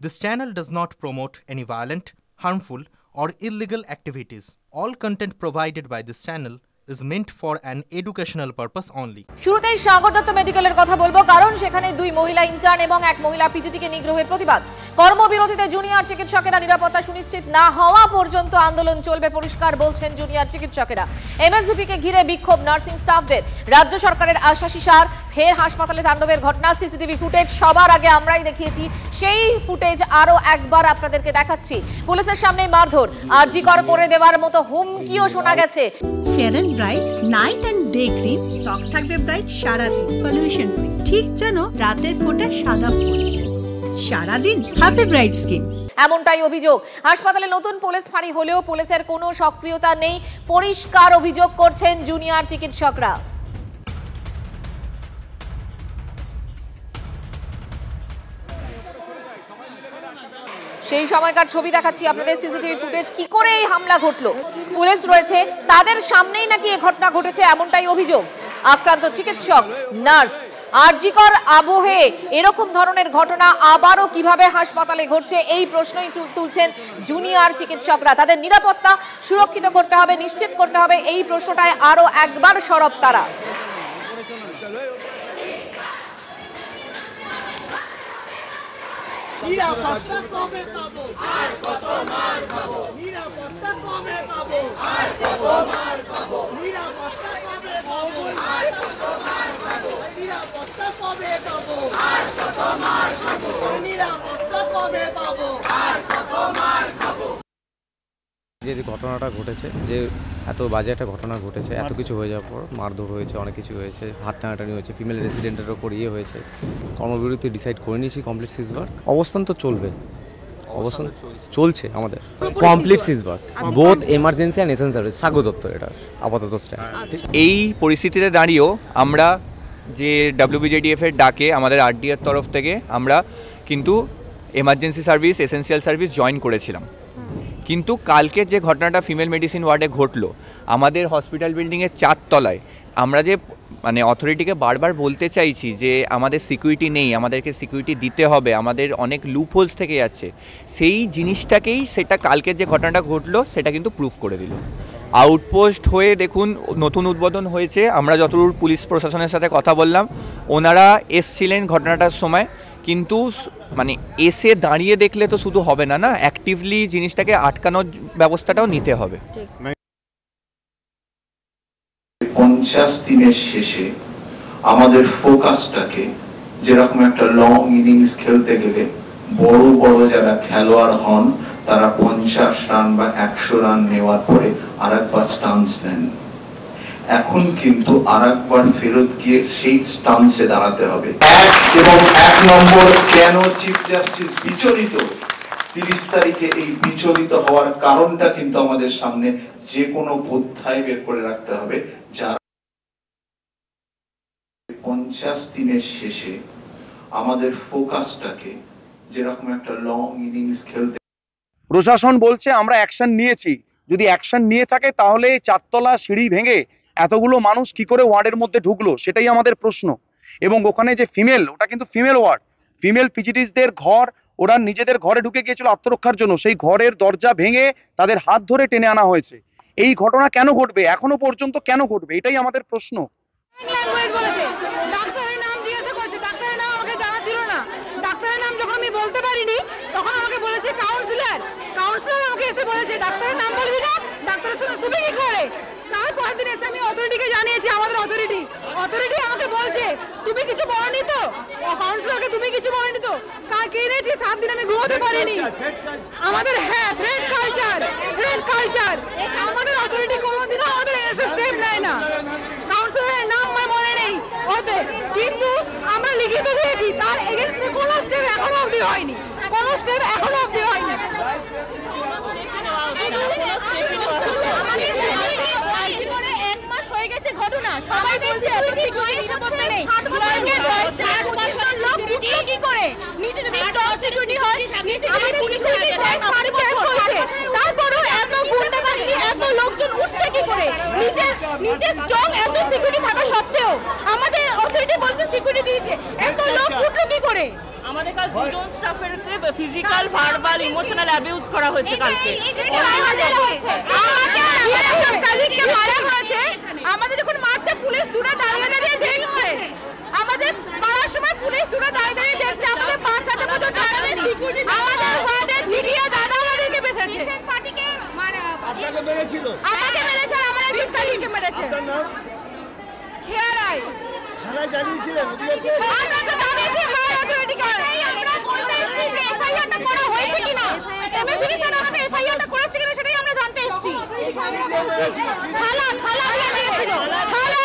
This channel does not promote any violent, harmful, or illegal activities. All content provided by this channel is meant for an educational purpose only. শুরুতেই সাগর দত্ত মেডিকেলের কথা বলবো, কারণ সেখানে দুই মহিলা ইন্টার্ন এবং এক মহিলা পিজিটিকে নিগ্রহের প্রতিবাদ। কর্মবিরতিতে জুনিয়র চিকিৎসকেরা নিরাপত্তা সুনিশ্চিত না হওয়া পর্যন্ত আন্দোলন চলবে পরিষ্কার বলছেন জুনিয়র চিকিৎসকেরা। এমএসভিপিকে ঘিরে বিক্ষোভ নার্সিং স্টাফদের। রাজ্য সরকারের আশ্বাসী সার, ফের হাসপাতালে তাণ্ডবের ঘটনা। সিসিটিভি ফুটেজ সবার আগে আমরাই দেখিয়েছি, সেই ফুটেজ আরো একবার আপনাদেরকে দেখাচ্ছি। পুলিশের সামনে মারধর, আরজি কর করে দেওয়ার মতো হুমকিও শোনা গেছে। Fair and bright night and day cream, ত্বক থাকবে ব্রাইট সারাদিন, পলিউশন ফ্রি, ঠিক যেন রাতের ফোঁটা সাদা ফুল। সারাদিন হ্যাপি ব্রাইট স্কিন। এমনটাই অভিযোগ। হাসপাতালে নতুন পুলিশ ফাঁড়ি হলেও পুলিশের কোনো সক্রিয়তা নেই, পরিষ্কার অভিযোগ করছেন জুনিয়র চিকিৎসকরা। সেই সময়কার ছবি দেখাচ্ছি আপনাদের, সিসিটিভি ফুটেজ। কি করে এই হামলা ঘটলো? পুলিশ রয়েছে, তাদের সামনেই নাকি এই ঘটনা ঘটেছে, এমনটাই অভিযোগ। আক্রান্ত চিকিৎসক, নার্স। আরজিকর আবহে এরকম ধরনের ঘটনা আবারও কিভাবে হাসপাতালে ঘটছে, এই প্রশ্নই তুলছেন জুনিয়র চিকিৎসকরা। তাদের নিরাপত্তা সুরক্ষিত করতে হবে, নিশ্চিত করতে হবে, এই প্রশ্নটায় আরো একবার সরব তারা। নিরাপত্তা কবে পাবো, আর কত মার খাবো। নিরাপত্তা কবে পাবো, আর কত মার খাবো। নিরাপত্তা কবে পাবো, আর কত মার খাবো। নিরাপত্তা কবে পাবো, আর কত মার খাবো। নিরাপত্তা কবে পাবো, আর কত মার খাবো। যে ঘটনাটা ঘটেছে, যে এত বাজে একটা ঘটনা ঘটেছে, এত কিছু হয়ে যাওয়ার পর মারধর হয়েছে, অনেক কিছু হয়েছে, হাত টানাটানি হয়েছে, ফিমেল রেসিডেন্টের ওপর হয়েছে। কর্মবিরতি ডিসাইড করে নিয়েছি, কমপ্লিট সিজবার। অবস্থান তো চলবে, অবস্থান চলছে আমাদের কমপ্লিট সিজবার, both emergency and essential service. Sagar Dutta এটা আপাতত স্ট্যান্ড। এই পরিস্থিতিতে দাঁড়িয়েও আমরা যে WBJDF এর ডাকে আমাদের RD এর তরফ থেকে আমরা কিন্তু emergency service, essential service join করেছিলাম। কিন্তু কালকে যে ঘটনাটা ফিমেল মেডিসিন ওয়ার্ডে ঘটলো, আমাদের হসপিটাল বিল্ডিংয়ের 4 তলায়, আমরা যে অথরিটিকে বারবার বলতে চাইছি যে আমাদের সিকিউরিটি নেই, আমাদেরকে সিকিউরিটি দিতে হবে, আমাদের অনেক লুপহোলস থেকে যাচ্ছে, সেই জিনিসটাকেই সেটা কালকের যে ঘটনাটা ঘটলো সেটা কিন্তু প্রুফ করে দিল। আউটপোস্ট হয়ে দেখুন নতুন উদ্বোধন হয়েছে। আমরা যতদূর পুলিশ প্রশাসনের সাথে কথা বললাম, ওনারা এসছিলেন ঘটনাটার সময়, কিন্তু এসে দাঁড়িয়ে দেখলে তো শুধু হবে না, অ্যাক্টিভলি জিনিসটাকে আটকানোর ব্যবস্থাটাও নিতে হবে। 50 দিনের শেষে আমাদের ফোকাসটাকে, যেরকম একটা লং ইনিংস খেলতে গেলে বড় বড় যারা খেলোয়াড় হন তারা 50 রান বা 100 রান নেওয়ার পরে আরেকবার স্টান্স নেন। এখন কিন্তু আরেকবার ফেরত গিয়ে সেই স্টান্সে দাঁড়াতে হবে। এবং 1 নম্বর, কেন চিফ জাস্টিস বিচলিত 30 তারিখে, এই বিচলিত হওয়ার কারণটা কিন্তু আমাদের সামনে যে কোনো অধ্যায় বের করে রাখতে হবে। যারা 50 দিনের শেষে আমাদের ফোকাসটাকে, যেরকম একটা লং ইনিংস খেলতে। প্রশাসন বলছে আমরা অ্যাকশন নিয়েছি। যদি অ্যাকশন নিয়ে থাকে তাহলে 4 তলা সিঁড়ি ভেঙে এতগুলো মানুষ কি করে ওয়ার্ডের মধ্যে ঢুকলো, সেটাই আমাদের প্রশ্ন। এবং ওখানে যে ফিমেল, ওটা কিন্তু ফিমেল ওয়ার্ড, ফিমেল পিজিটিসদের ঘর, ওরা নিজেদের ঘরে ঢুকে গিয়েছিল আত্মরক্ষার জন্য, সেই ঘরের দরজা ভেঙে তাদের হাত ধরে টেনে আনা হয়েছে। এই ঘটনা কেন ঘটবে, এখনো পর্যন্ত কেন ঘটবে, এটাই আমাদের প্রশ্ন। ডাক্তারের নাম জিজ্ঞাসা করেছে, ডাক্তারের নাম আমাকে জানা ছিল না। ডাক্তারের নাম যখন আমি বলতে পারিনি তখন আমাকে বলেছে কাউন্সিলর। কাউন্সিলর আমাকে এসে বলেছে ডাক্তারের নাম বলবি না, ডাক্তারের সঙ্গে শুবি কি করে। তারপরের দিন এসে আমি অথরিটিকে জানিয়েছি, আমাদের অথরিটি আমাকে বলছে তুমি কিছু বলনি তো, কাউন্সিলরকে তুমি কিছু বলনি তো। কে দিয়েছি 7 দিন আমি ঘুমোতে পারিনি। আমাদের থ্রেড কালচার আমাদের অথরিটি কোনোদিনও আমাদের এসে স্টেপ নেয় না। কাউন্সিলরের নাম আমার মনে নেই ওদের, কিন্তু আমরা লিখিত দিয়েছি, তার এগেইনস্টে কোনো স্টেপ এখনো অবধি হয়নি, কোনো স্টেপ এখনো অবধি হয়নি। ঘটনা সবাই বলছে এত সিকিউরিটি নিরাপত্তা নেই। কি করে নিচে যদি স্টক সিকিউরিটি হয়, নিচে যদি পুলিশের ট্যাক্স মার্কেট হচ্ছে, তারপরেও এত গুন্ডা বাহিনী, এত লোকজন উঠছে কি করে? নিচে স্টক এত সিকিউরিটি থাকা সত্ত্বেও আমাদের অথরিটি বলছে সিকিউরিটি দিয়েছে, এত লোক উঠলো কি করে? আমাদের কাল দুজন স্টাফের ফিজিক্যাল ভার্বাল ইমোশনাল অ্যাবিউজ করা হয়েছে কালকে কালিককে মারা হয়েছে আমাদের যখন মারছে পুলিশ দূরে দাঁড়িয়ে দাঁড়িয়ে দেখছে আমাদের মারার সময় পুলিশ দূরে দাঁড়িয়ে দাঁড়িয়ে দেখছে আমাদের 5-7 মতো আমাদের ওয়ার্ডের জিডিও দাদা আমাদেরকে বেঁচেছে পার্টিকে মারা আপনাকে মেরেছিল আমাকে মেরেছে আমাদের একজন কালিককে মেরেছে খেয়ারাই থানা জানিয়েছিলেন আমরা তো জানিয়েছি হাই অথরিটিকে আমরা বলতে এসেছি যে এফআইআরটা করা হয়েছে কিনা এমএসডি স্যার আমাদের এফআইআরটা করেছে কিনা সেটাই আমরা জানতে এসেছি থালা দিয়ে দিয়েছিল থালা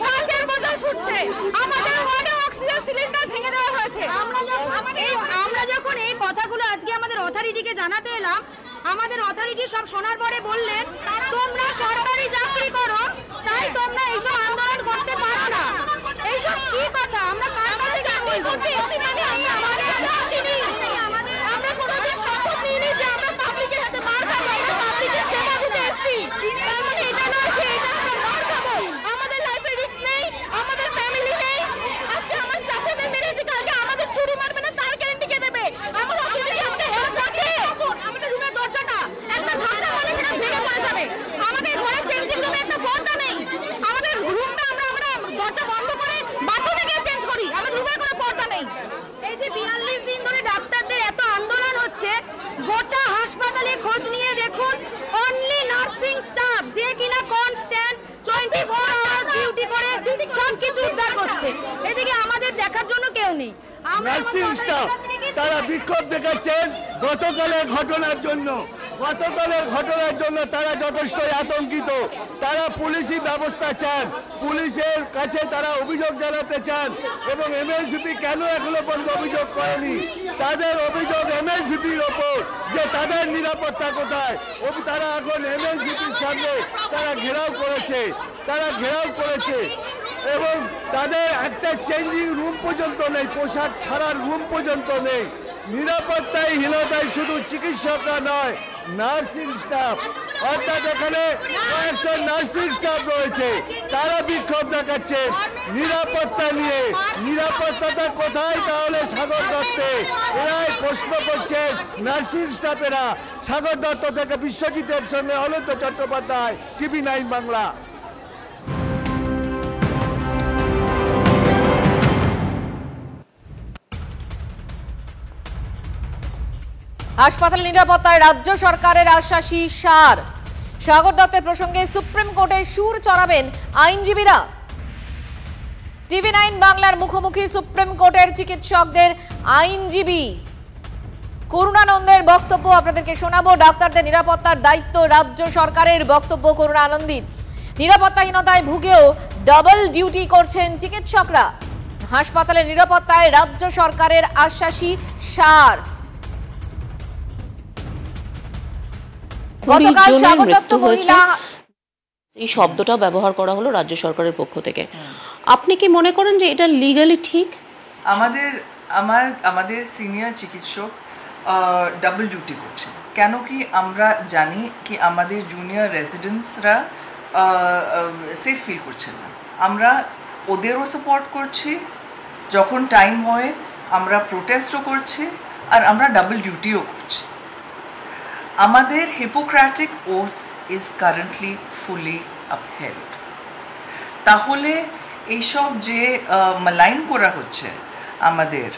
কাঁচের বোতল ছুটছে আমাদের ওয়ার্ডে অক্সিজেন সিলিন্ডার ভেঙে দেওয়া হয়েছে আমরা যখন এই কথাগুলো আজকে আমাদের অথরিটিকে জানাতে এলাম আমাদের অথরিটি সব শোনার পরে বললেন তোমরা সরকারি চাকরি করো তাই তোমরা এইসব আন্দোলন করতে পারো না এইসব কি কথা আমরা কার কাছে চাকরি করতে এসেছি মানে আমরা কোনোদিন শপথ নিইনি যে আমরা পাবলিকের হাতে মার খাবো আমরা পাবলিকের সেবা দিতে এসেছি তার মানে এটা নয় যে এটা আমরা মার খাবো আমাদের লাইফে রিস্ক নেই আমাদের ফ্যামিলি নেই আজকে আমার স্টাফেদের মেরেছে কালকে আমাদের ছুরি মারবে না তার গ্যারান্টি কে দেবে আমার অথরিটি আমাকে হেল্প করছে আমাদের রুমের দরজাটা একটা ধাক্কা মারলে সেটা ভেঙে পড়ে যাবে আমাদের ঘরে চেঞ্জিং রুমে একটা পর্দা নেই আমাদের রুমটা আমরা দরজা বন্ধ করে বাথরুমে গিয়ে চেঞ্জ করি আমাদের রুমের কোনো পর্দা নেই এই যে 42 দিন ধরে ডাক্তারদের এত আন্দোলন হচ্ছে গোটা হাসপাতালে খোঁজ নিয়ে দেখুন অনলি নার্সিং স্টাফ যে কিনা কনস্ট্যান্ট 24 আওয়ার্স ডিউটি করে সবকিছু উদ্ধার করছে এদিকে আমাদের দেখার জন্য কেউ নেই নার্সিং স্টাফ তারা বিক্ষোভ দেখাচ্ছেন গতকালের ঘটনার জন্য তারা যথেষ্টই আতঙ্কিত তারা পুলিশি ব্যবস্থা চান পুলিশের কাছে তারা অভিযোগ জানাতে চান এবং এমএসভিপি কেন এখনো পর্যন্ত অভিযোগ করেনি তাদের অভিযোগ এমএসভিপির ওপর যে তাদের নিরাপত্তা কোথায় তারা এখন এমএসভিপির সামনে তারা ঘেরাও করেছে এবং তাদের একটা চেঞ্জিং রুম পর্যন্ত নেই পোশাক ছাড়ার রুম পর্যন্ত নেই নিরাপত্তায় হীনতায় শুধু চিকিৎসকরা নয় নার্সিং স্টাফ অর্থাৎ এখানে কয়েকশো নার্সিং স্টাফ রয়েছে তারা বিক্ষোভ দেখাচ্ছে নিরাপত্তা নিয়ে নিরাপত্তাটা কোথায় তাহলে সাগর দত্তে এরাই প্রশ্ন করছেন নার্সিং স্টাফেরা সাগর দত্ত থেকে বিশ্বজিতের সঙ্গে অনন্ত চট্টোপাধ্যায় TV9 বাংলা হাসপাতাল নিরাপত্তায় রাজ্য সরকারের আশ্বাসী সার সাগর দত্তের প্রসঙ্গে সুপ্রিম কোর্টে সুর চড়াবেন আইনজীবীরা TV9 বাংলার মুখোমুখি সুপ্রিম কোর্টের চিকিৎসকদের আইনজীবী করুণানন্দের বক্তব্য আপনাদেরকে শোনাবো ডাক্তারদের নিরাপত্তার দায়িত্ব রাজ্য সরকারের বক্তব্য করুণানন্দীর নিরাপত্তাহীনতায় ভুগেও ডাবল ডিউটি করছেন চিকিৎসকরা হাসপাতালের নিরাপত্তায় রাজ্য সরকারের আশ্বাসী সার গতকাল সাগর দত্ত মহিলা এই শব্দটা ব্যবহার করা হলো রাজ্য সরকারের পক্ষ থেকে আপনি কি মনে করেন যে এটা লিগ্যালি ঠিক আমাদের সিনিয়র চিকিৎসক ডাবল ডিউটি করছেন কেন কি আমরা জানি কি আমাদের জুনিয়র রেসিডেন্টসরা সেফ ফিল করছেন না আমরা ওদেরও সাপোর্ট করছি যখন টাইম হয় আমরা প্রোটেস্টও করছি আর আমরা ডাবল ডিউটিও করছি আমাদের Hippocratic oath is currently fully upheld তাহলে এইসব যে মালাইন করা হচ্ছে আমাদের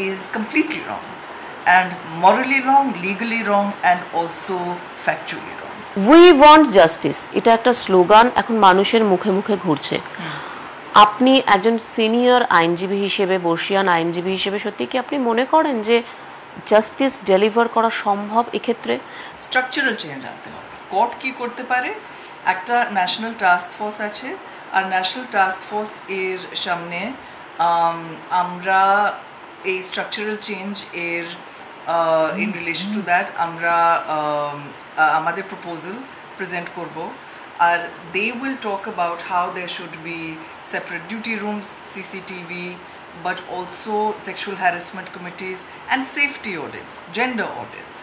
is completely wrong and morally wrong, legally wrong and also factually wrong. We want justice এটা একটা স্লোগান এখন মানুষের মুখে মুখে ঘুরছে আপনি একজন সিনিয়র আইনজীবী হিসেবে বর্ষিয়ান আইনজীবী হিসেবে সত্যি কি আপনি মনে করেন যে জাস্টিস ডেলিভার করা সম্ভব এক্ষেত্রে স্ট্রাকচারাল চেঞ্জ আনতে হবে কোর্ট কি করতে পারে একটা ন্যাশনাল টাস্ক ফোর্স আছে আর ন্যাশনাল টাস্ক ফোর্স এর সামনে আমরা এই স্ট্রাকচারাল চেঞ্জ এর ইন রিলেশন টু দ্যাট আমরা আমাদের প্রপোজাল প্রেজেন্ট করব আর they will talk about how there should be separate duty rooms, CCTV, but also sexual harassment committees and safety audits, gender audits.